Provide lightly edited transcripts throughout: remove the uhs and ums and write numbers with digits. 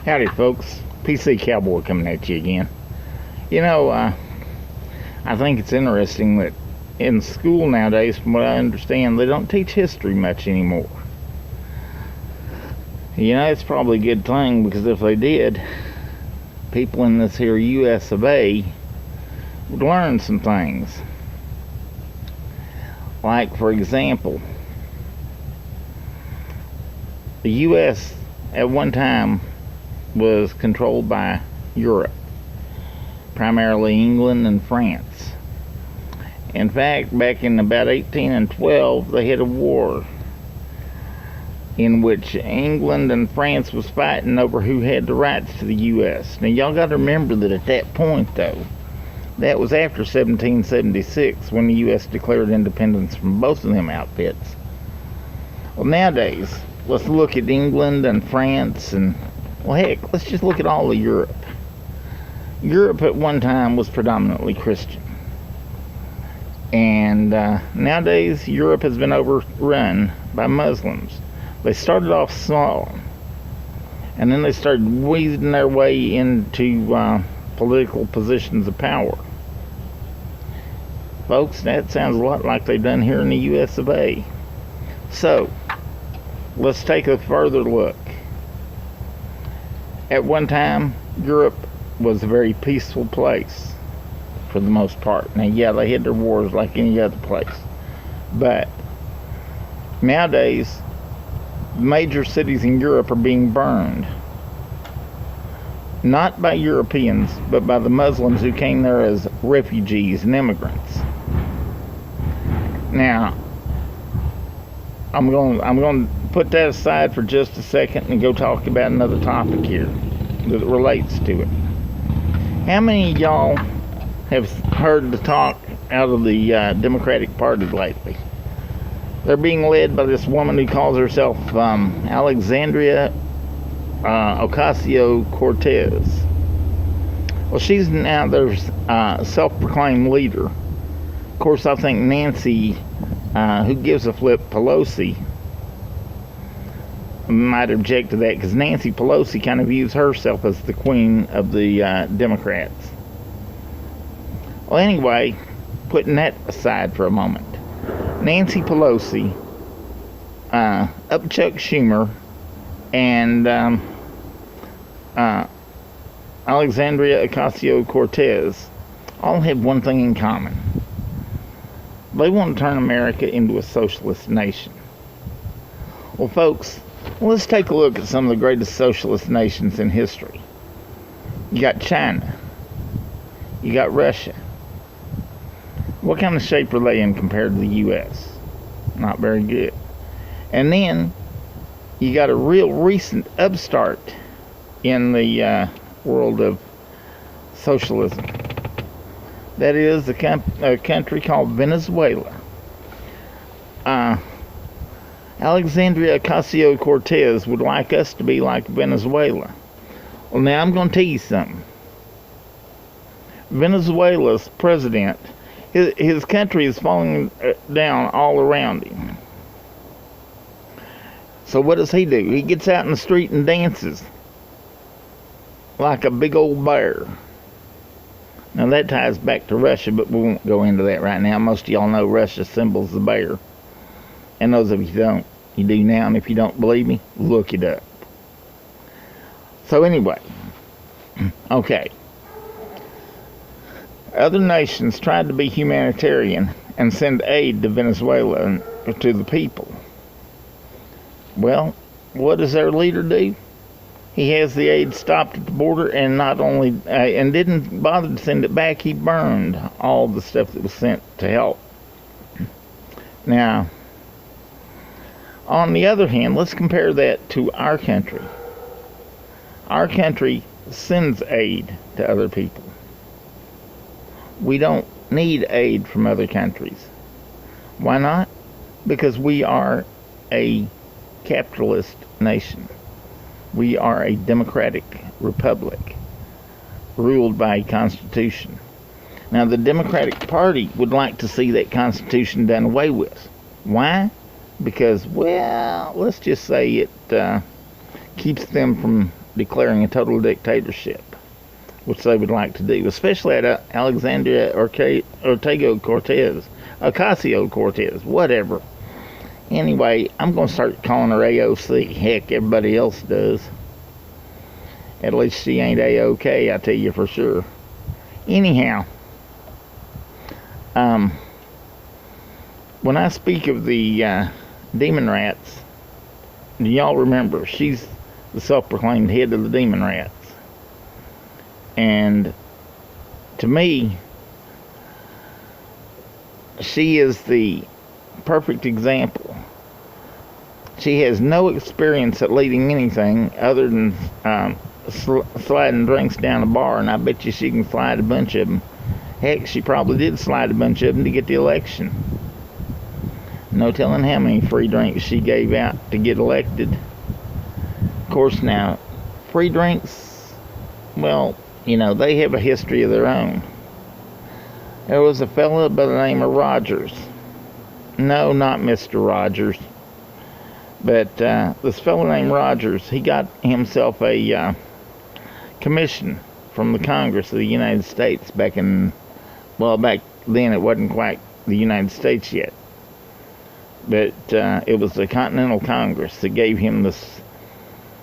Howdy, folks. PC Cowboy coming at you again. You know, I think it's interesting that in school nowadays, from what I understand, they don't teach history much anymore. You know, it's probably a good thing, because if they did, people in this here US of A would learn some things. Like, for example, the US at one time was controlled by Europe, primarily England and France. In fact, back in about 1812, they had a war in which England and France was fighting over who had the rights to the U.S. Now, y'all got to remember that at that point, though, that was after 1776, when the U.S. declared independence from both of them outfits. Well, nowadays, let's look at England and France, and, well, heck, let's just look at all of Europe. Europe at one time was predominantly Christian. And nowadays, Europe has been overrun by Muslims. They started off small, and then they started weaving their way into political positions of power. Folks, that sounds a lot like they've done here in the US of A. So, let's take a further look. At one time, Europe was a very peaceful place, for the most part. Now, yeah, they had their wars like any other place. But nowadays, major cities in Europe are being burned. Not by Europeans, but by the Muslims who came there as refugees and immigrants. Now, I'm going to put that aside for just a second and go talk about another topic here that relates to it. How many of y'all have heard the talk out of the Democratic Party lately? They're being led by this woman who calls herself Alexandria Ocasio-Cortez. Well, she's now their self-proclaimed leader. Of course, I think Nancy, who gives a flip, Pelosi, might object to that, because Nancy Pelosi kind of views herself as the queen of the Democrats. Well, anyway, putting that aside for a moment, Nancy Pelosi, up Chuck Schumer, and Alexandria Ocasio-Cortez all have one thing in common. They want to turn America into a socialist nation. Well, folks, let's take a look at some of the greatest socialist nations in history. You got China. You got Russia. What kind of shape are they in compared to the U.S.? Not very good. And then, you got a real recent upstart in the world of socialism. That is a country called Venezuela. Alexandria Ocasio-Cortez would like us to be like Venezuela. Well, now I'm going to tell you something. Venezuela's president, his country is falling down all around him. So what does he do? He gets out in the street and dances like a big old bear. Now that ties back to Russia, but we won't go into that right now. Most of y'all know Russia's symbol is the bear. And those of you who don't, you do now. And if you don't believe me, look it up. So anyway, okay. Other nations tried to be humanitarian and send aid to Venezuela and to the people. Well, what does their leader do? He has the aid stopped at the border, and not only and didn't bother to send it back. He burned all the stuff that was sent to help. Now, on the other hand, let's compare that to our country. Our country sends aid to other people. We don't need aid from other countries. Why not? Because we are a capitalist nation. We are a democratic republic ruled by a constitution. Now, the Democratic Party would like to see that constitution done away with. Why? Because, well, let's just say it keeps them from declaring a total dictatorship, which they would like to do, especially at Alexandria Ocasio-Cortez, whatever. Anyway, I'm going to start calling her AOC. Heck, everybody else does. At least she ain't A-OK, I tell you for sure. Anyhow, when I speak of the demon rats, do y'all remember she's the self-proclaimed head of the demon rats? And to me, she is the perfect example. She has no experience at leading anything other than sliding drinks down a bar, and I bet you she can slide a bunch of them. Heck, she probably did slide a bunch of them to get the election. No telling how many free drinks she gave out to get elected. Of course, now, free drinks, well, you know, they have a history of their own. There was a fella by the name of Rogers. No, not Mr. Rogers. But this fella named Rogers, he got himself a commission from the Congress of the United States back then it wasn't quite the United States yet. But it was the Continental Congress that gave him this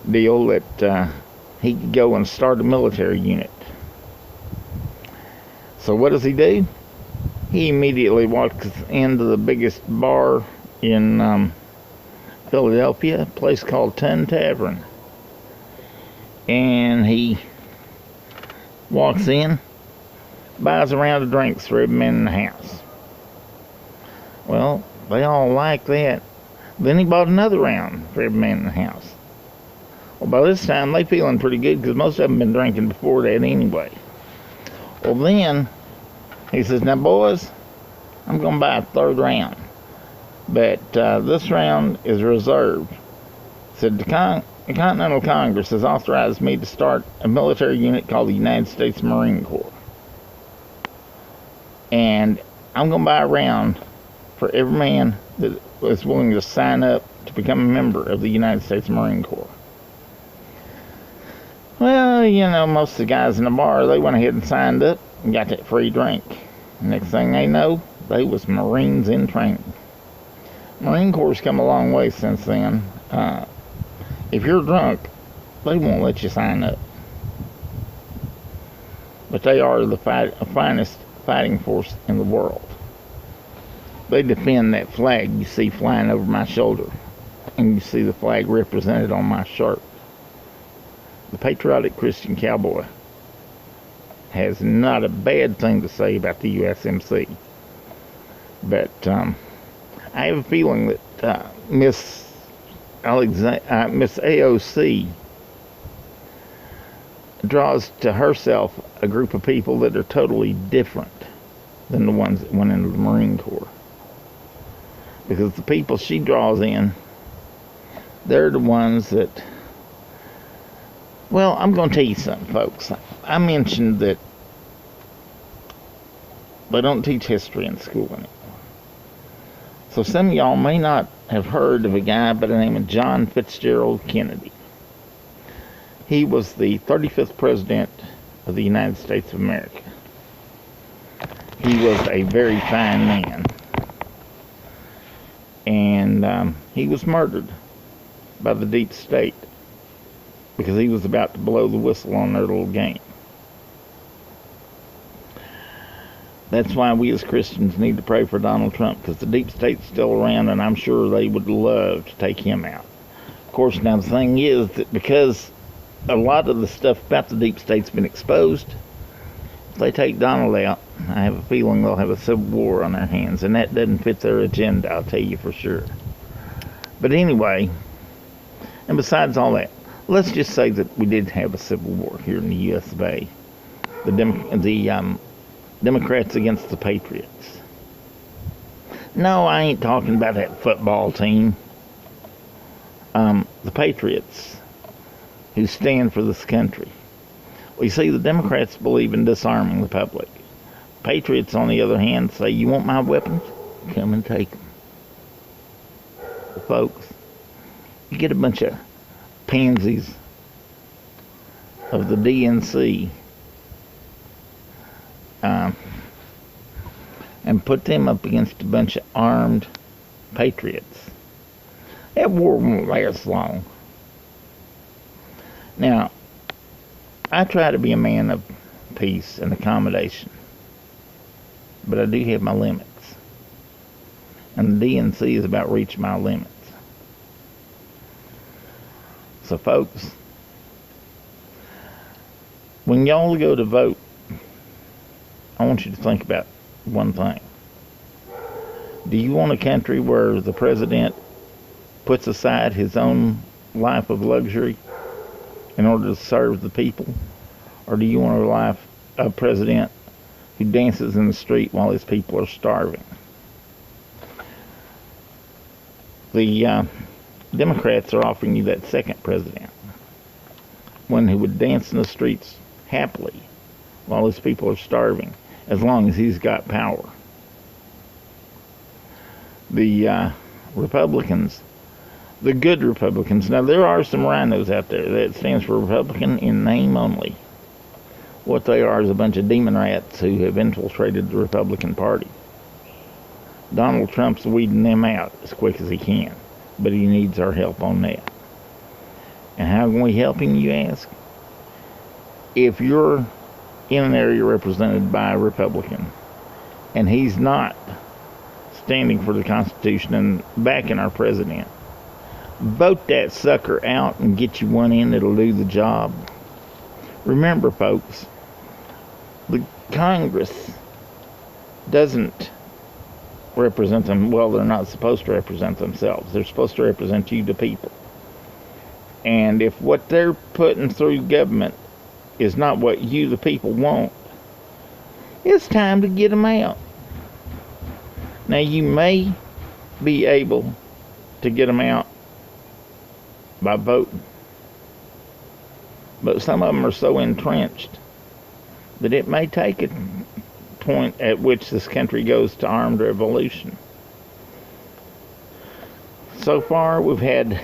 deal that he could go and start a military unit. So what does he do? He immediately walks into the biggest bar in Philadelphia, a place called Tun Tavern. And he walks in, buys a round of drinks for every man in the house. Well, they all like that. Then he bought another round for every man in the house. Well, by this time, they feeling pretty good because most of them been drinking before that anyway. Well, then he says, now, boys, I'm going to buy a third round. But this round is reserved. He said, the Continental Congress has authorized me to start a military unit called the United States Marine Corps. And I'm going to buy a round for every man that is willing to sign up to become a member of the United States Marine Corps. Well, you know, most of the guys in the bar, they went ahead and signed up and got that free drink. Next thing they know, they was Marines in training. Marine Corps come a long way since then. If you're drunk, they won't let you sign up. But they are the finest fighting force in the world. They defend that flag you see flying over my shoulder, and you see the flag represented on my shirt. The Patriotic Christian Cowboy has not a bad thing to say about the USMC. But I have a feeling that Miss AOC draws to herself a group of people that are totally different than the ones that went into the Marine Corps. Because the people she draws in, they're the ones that, well, I'm going to tell you something, folks. I mentioned that they don't teach history in school anymore. So some of y'all may not have heard of a guy by the name of John Fitzgerald Kennedy. He was the 35th president of the United States of America. He was a very fine man. And he was murdered by the deep state because he was about to blow the whistle on their little game. That's why we as Christians need to pray for Donald Trump, because the deep state's still around, and I'm sure they would love to take him out. Of course, now the thing is that because a lot of the stuff about the deep state's been exposed, if they take Donald out, I have a feeling they'll have a civil war on their hands, and that doesn't fit their agenda, I'll tell you for sure. But anyway, and besides all that, let's just say that we did have a civil war here in the U.S. of A. The Democrats against the Patriots. No, I ain't talking about that football team. The Patriots, who stand for this country. Well, you see, the Democrats believe in disarming the public. Patriots, on the other hand, say, you want my weapons? Come and take them. Well, folks, you get a bunch of pansies of the DNC and put them up against a bunch of armed patriots. That war won't last long. Now, I try to be a man of peace and accommodation, but I do have my limits. And the DNC is about reaching my limits. So, folks, when y'all go to vote, I want you to think about one thing. Do you want a country where the president puts aside his own life of luxury in order to serve the people? Or do you want a president who dances in the street while his people are starving? The Democrats are offering you that second president, one who would dance in the streets happily while his people are starving, as long as he's got power. The Republicans, the good Republicans, now there are some rhinos out there that stands for Republican in name only. What they are is a bunch of demon rats who have infiltrated the Republican Party. Donald Trump's weeding them out as quick as he can, but he needs our help on that. And how can we help him, you ask? If you're in an area represented by a Republican and he's not standing for the Constitution and backing our president, vote that sucker out and get you one in that'll do the job. Remember, folks, the Congress doesn't represent them. Well, they're not supposed to represent themselves. They're supposed to represent you, the people. And if what they're putting through government is not what you, the people, want, it's time to get them out. Now, you may be able to get them out by voting, but some of them are so entrenched that it may take a point at which this country goes to armed revolution. So far, we've had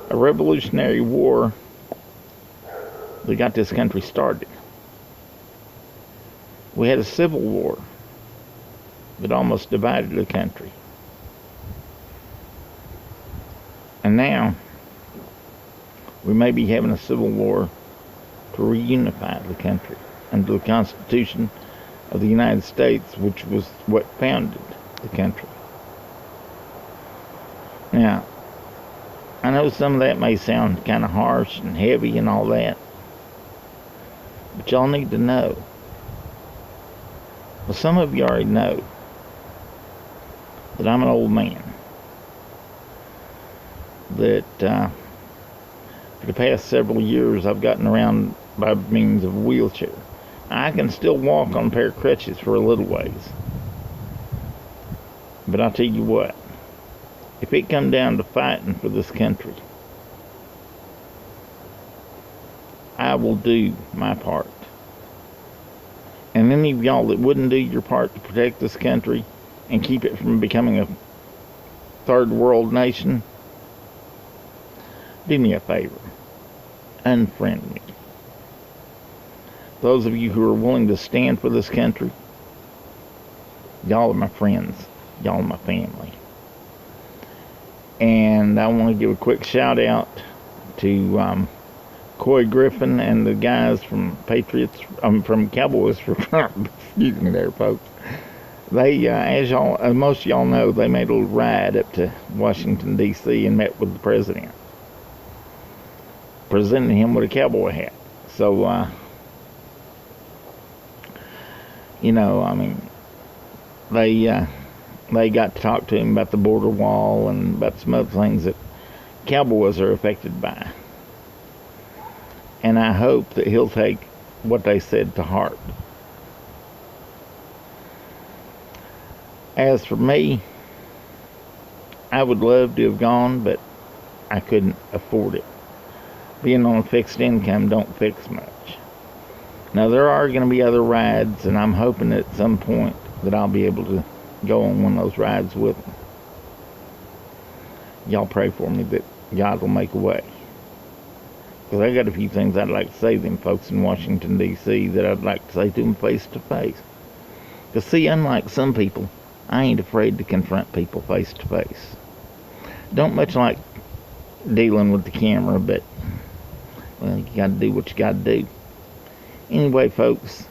a revolutionary war that got this country started. We had a civil war that almost divided the country. And now, we may be having a civil war to reunify the country under the Constitution of the United States, which was what founded the country. Now, I know some of that may sound kind of harsh and heavy and all that, but y'all need to know. Well, some of you already know that I'm an old man. That for the past several years I've gotten around by means of a wheelchair. I can still walk on a pair of crutches for a little ways. But I'll tell you what, if it come down to fighting for this country, I will do my part. And any of y'all that wouldn't do your part to protect this country and keep it from becoming a third world nation, do me a favor. Unfriend me. Those of you who are willing to stand for this country, y'all are my friends. Y'all are my family. And I want to give a quick shout out to Coy Griffin and the guys from Patriots, from Cowboys, excuse me there, folks. They, as most of y'all know, they made a little ride up to Washington, D.C. and met with the president, presenting him with a cowboy hat. So, you know, I mean, they got to talk to him about the border wall and about some other things that cowboys are affected by. And I hope that he'll take what they said to heart. As for me, I would love to have gone, but I couldn't afford it. Being on a fixed income don't fix much. Now, there are going to be other rides, and I'm hoping at some point that I'll be able to go on one of those rides with them. Y'all pray for me that God will make a way. Because I got a few things I'd like to say to them folks in Washington, D.C. that I'd like to say to them face to face. Because, see, unlike some people, I ain't afraid to confront people face to face. Don't much like dealing with the camera, but, well, you got to do what you got to do. Anyway, folks,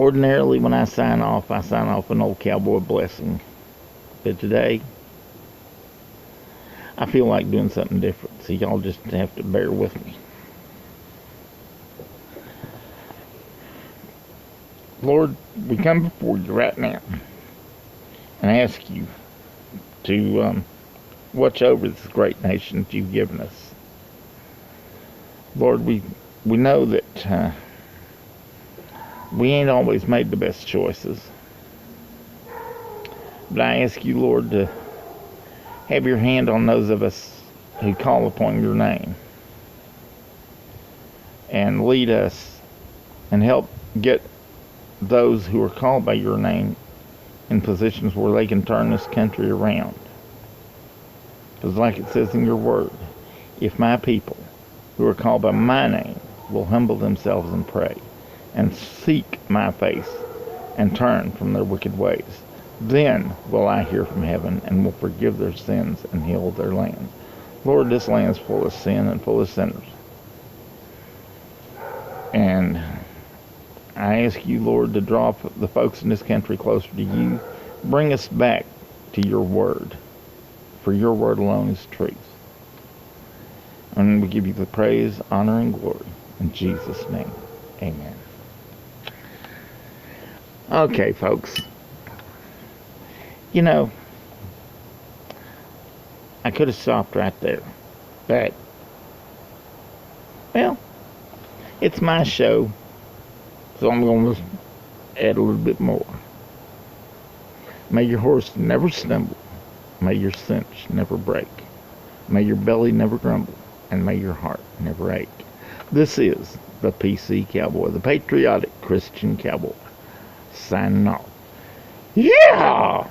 ordinarily when I sign off an old cowboy blessing. But today, I feel like doing something different, so y'all just have to bear with me. Lord, we come before you right now and ask you to watch over this great nation that you've given us. Lord, we know that we ain't always made the best choices. But I ask you, Lord, to have your hand on those of us who call upon your name and lead us and help get those who are called by your name in positions where they can turn this country around. Because like it says in your word, if my people who are called by my name will humble themselves and pray and seek my face and turn from their wicked ways, then will I hear from heaven and will forgive their sins and heal their land. Lord, this land's full of sin and full of sinners. And I ask you, Lord, to draw the folks in this country closer to you. Bring us back to your word, for your word alone is truth. And we give you the praise, honor, and glory. In Jesus' name, amen. Okay, folks. You know, I could have stopped right there. But, well, it's my show. So I'm going to add a little bit more. May your horse never stumble. May your cinch never break. May your belly never grumble. And may your heart never ache. This is the PC Cowboy, the Patriotic Christian Cowboy, signing off. Yeah!